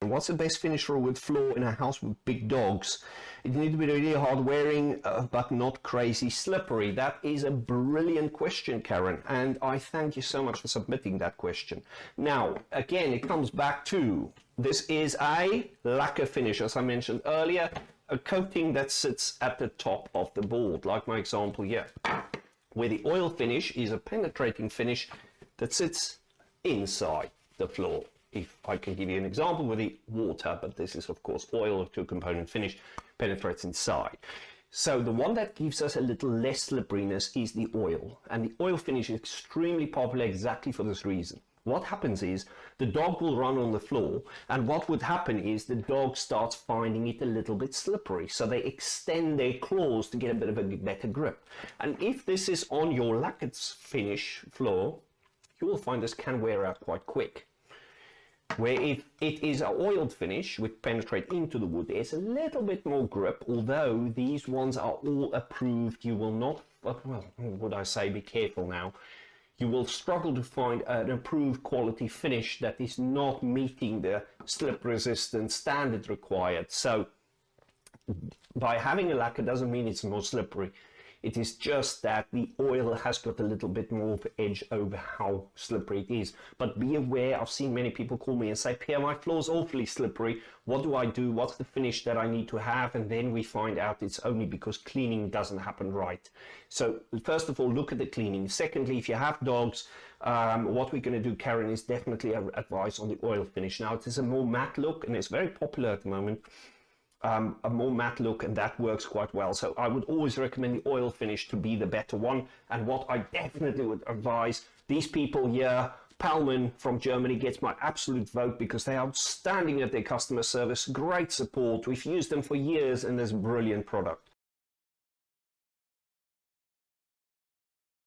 What's the best finish for a wood floor in a house with big dogs? It needs to be really hard wearing, but not crazy slippery. That is a brilliant question, Karen, and I thank you so much for submitting that question. Now, again, it comes back to, this is a lacquer finish, as I mentioned earlier, a coating that sits at the top of the board, like my example here, where the oil finish is a penetrating finish that sits inside the floor. If I can give you an example with the water, but this is of course oil, two-component finish, penetrates inside. So the one that gives us a little less slipperiness is the oil, and the oil finish is extremely popular exactly for this reason. What happens is the dog will run on the floor, and what would happen is the dog starts finding it a little bit slippery, so they extend their claws to get a bit of a better grip. And if this is on your lacquered finish floor, you will find this can wear out quite quick. Where if it is an oiled finish which penetrate into the wood, there's a little bit more grip, although these ones are all approved. You will not, well, would I say, be careful now. You will struggle to find an approved quality finish that is not meeting the slip resistance standard required. So by having a lacquer doesn't mean it's more slippery. It is just that the oil has got a little bit more of an edge over how slippery it is. But be aware, I've seen many people call me and say, Pierre, my floor's awfully slippery. What do I do? What's the finish that I need to have? And then we find out it's only because cleaning doesn't happen right. So first of all, look at the cleaning. Secondly, if you have dogs, what we're going to do, Karen, is definitely advise on the oil finish. Now, it is a more matte look, and it's very popular at the moment. A more matte look, and that works quite well. So I would always recommend the oil finish to be the better one. And what I definitely would advise, these people here, Palman from Germany gets my absolute vote because they're outstanding at their customer service, great support. We've used them for years and there's a brilliant product.